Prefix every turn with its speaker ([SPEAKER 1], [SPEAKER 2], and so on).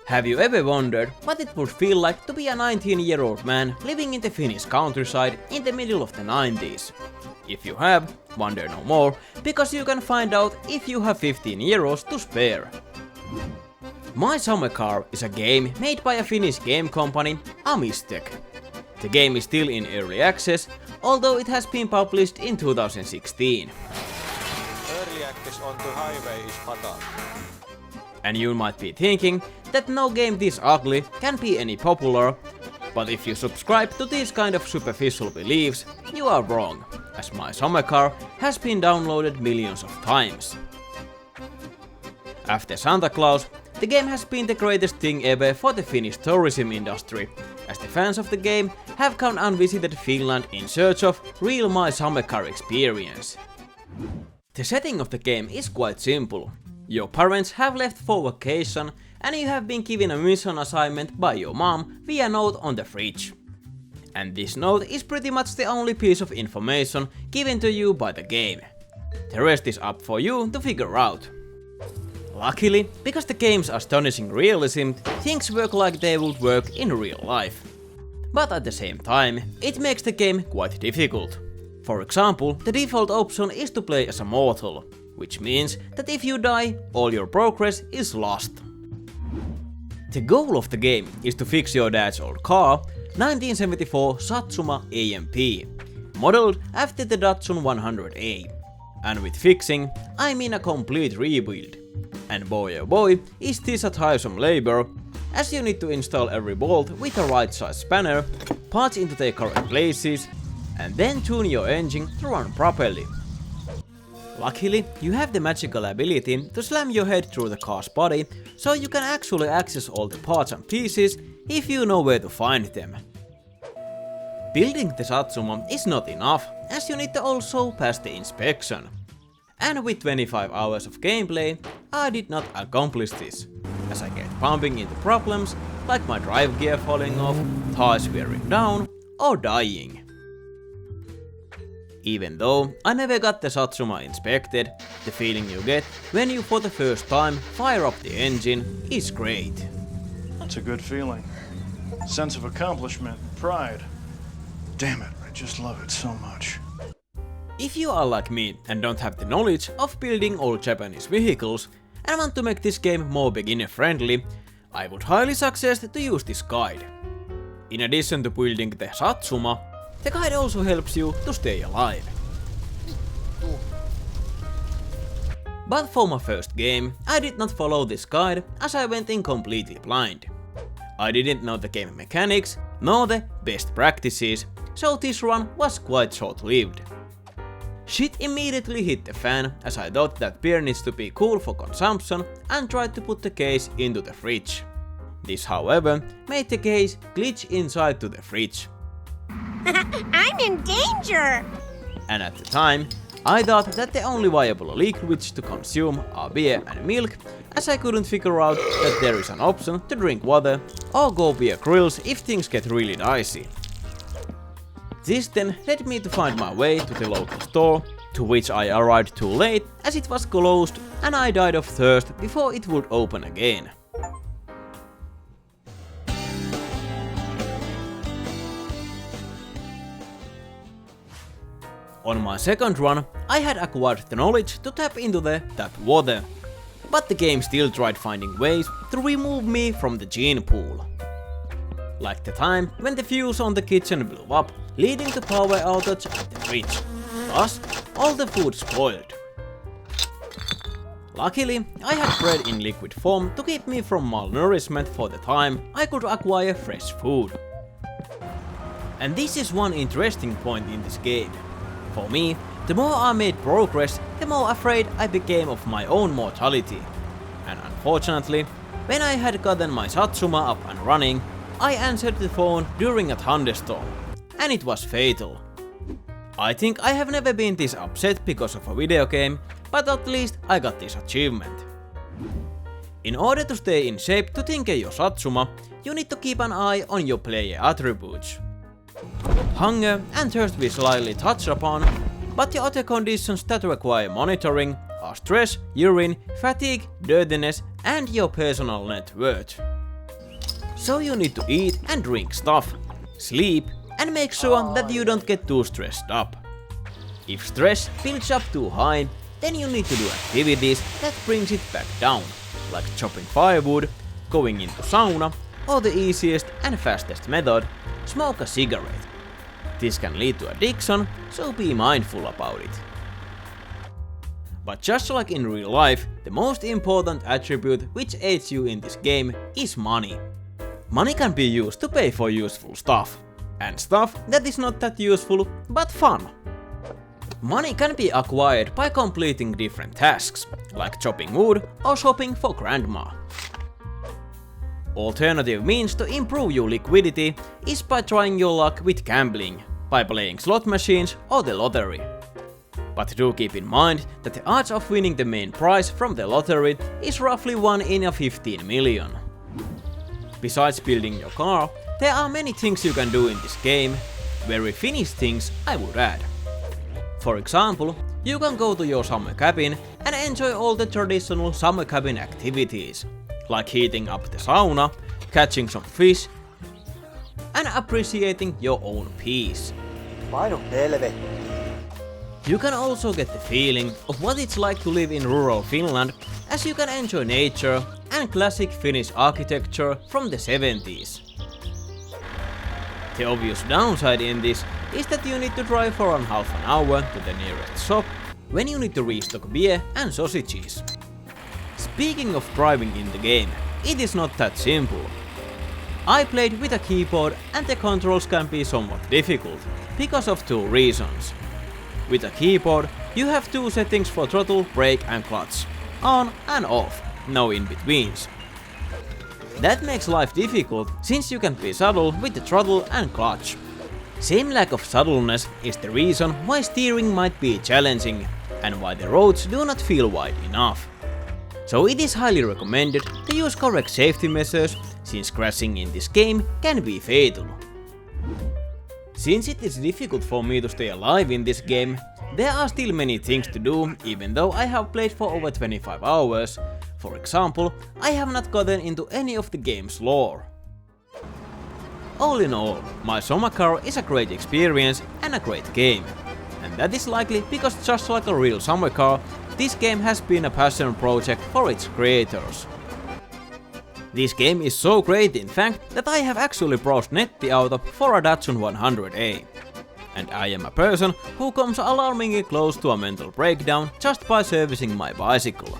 [SPEAKER 1] Have you ever wondered what it would feel like to be a 19-year-old man living in the Finnish countryside in the middle of the 90s? If you have, wonder no more, because you can find out if you have 15 euros to spare. My Summer Car is a game made by a Finnish game company, Amistech. The game is still in early access, although it has been published in 2016.
[SPEAKER 2] Early access on the highway is fatal.
[SPEAKER 1] And you might be thinking that no game this ugly can be any popular, but if you subscribe to these kind of superficial beliefs, you are wrong, as My Summer Car has been downloaded millions of times. After Santa Claus, the game has been the greatest thing ever for the Finnish tourism industry, as the fans of the game have come and visited Finland in search of real My Summer Car experience. The setting of the game is quite simple. Your parents have left for vacation and you have been given a mission assignment by your mom via note on the fridge. And this note is pretty much the only piece of information given to you by the game. The rest is up for you to figure out. Luckily, because the game's astonishing realism, things work like they would work in real life. But at the same time, it makes the game quite difficult. For example, the default option is to play as a mortal, which means that if you die, all your progress is lost. The goal of the game is to fix your dad's old car, 1974 Satsuma AMP, modeled after the Datsun 100A. And with fixing, I mean a complete rebuild. And boy oh boy, is this a tiresome labor, as you need to install every bolt with the right size spanner, parts into their correct places, and then tune your engine to run properly. Luckily, you have the magical ability to slam your head through the car's body, so you can actually access all the parts and pieces if you know where to find them. Building the Satsuma is not enough, as you need to also pass the inspection. And with 25 hours of gameplay, I did not accomplish this, as I kept bumping into problems like my drive gear falling off, tires wearing down, or dying. Even though I never got the Satsuma inspected, the feeling you get when you for the first time fire up the engine is great.
[SPEAKER 3] That's a good feeling. Sense of accomplishment, pride. Damn it, I just love it so much.
[SPEAKER 1] If you are like me and don't have the knowledge of building old Japanese vehicles and want to make this game more beginner friendly, I would highly suggest to use this guide. In addition to building the Satsuma, the guide also helps you to stay alive. But for my first game, I did not follow this guide as I went in completely blind. I didn't know the game mechanics, nor the best practices, so this run was quite short-lived. Shit immediately hit the fan as I thought that beer needs to be cool for consumption and tried to put the case into the fridge. This, however, made the case glitch inside to the fridge.
[SPEAKER 4] I'm in danger!
[SPEAKER 1] And at the time, I thought that the only viable liquids to consume are beer and milk, as I couldn't figure out that there is an option to drink water or go beer grills if things get really dicey. This then led me to find my way to the local store, to which I arrived too late as it was closed and I died of thirst before it would open again. On my second run, I had acquired the knowledge to tap into the tap water, but the game still tried finding ways to remove me from the gene pool. Like the time when the fuse on the kitchen blew up, leading to power outage at the fridge. Thus, all the food spoiled. Luckily, I had bread in liquid form to keep me from malnourishment for the time I could acquire fresh food. And this is one interesting point in this game. For me, the more I made progress, the more afraid I became of my own mortality. And unfortunately, when I had gotten my Satsuma up and running, I answered the phone during a thunderstorm, and it was fatal. I think I have never been this upset because of a video game, but at least I got this achievement. In order to stay in shape to tinker your Satsuma, you need to keep an eye on your player attributes. Hunger and thirst we slightly touched upon, but the other conditions that require monitoring are stress, urine, fatigue, dirtiness, and your personal net worth. So you need to eat and drink stuff, sleep, and make sure that you don't get too stressed up. If stress builds up too high, then you need to do activities that brings it back down, like chopping firewood, going into sauna, or the easiest and fastest method, smoke a cigarette. This can lead to addiction, so be mindful about it. But just like in real life, the most important attribute which aids you in this game is money. Money can be used to pay for useful stuff, and stuff that is not that useful but fun. Money can be acquired by completing different tasks, like chopping wood or shopping for grandma. Alternative means to improve your liquidity is by trying your luck with gambling, by playing slot machines or the lottery. But do keep in mind that the odds of winning the main prize from the lottery is roughly 1 in a 15 million. Besides building your car, there are many things you can do in this game, very Finnish things I would add. For example, you can go to your summer cabin and enjoy all the traditional summer cabin activities, like heating up the sauna, catching some fish, and appreciating your own peace. You can also get the feeling of what it's like to live in rural Finland, as you can enjoy nature and classic Finnish architecture from the 70s. The obvious downside in this is that you need to drive for around half an hour to the nearest shop when you need to restock beer and sausages. Speaking of driving in the game, it is not that simple. I played with a keyboard and the controls can be somewhat difficult, because of two reasons. With a keyboard, you have two settings for throttle, brake and clutch, on and off, no in-betweens. That makes life difficult since you can be subtle with the throttle and clutch. Same lack of subtleness is the reason why steering might be challenging and why the roads do not feel wide enough. So it is highly recommended to use correct safety measures since crashing in this game can be fatal. Since it is difficult for me to stay alive in this game, there are still many things to do even though I have played for over 25 hours. For example, I have not gotten into any of the game's lore. All in all, my summer car is a great experience and a great game. And that is likely because just like a real summer car, this game has been a passion project for its creators. This game is so great in fact that I have actually browsed nettiauto for a Datsun 100A. And I am a person who comes alarmingly close to a mental breakdown just by servicing my bicycle.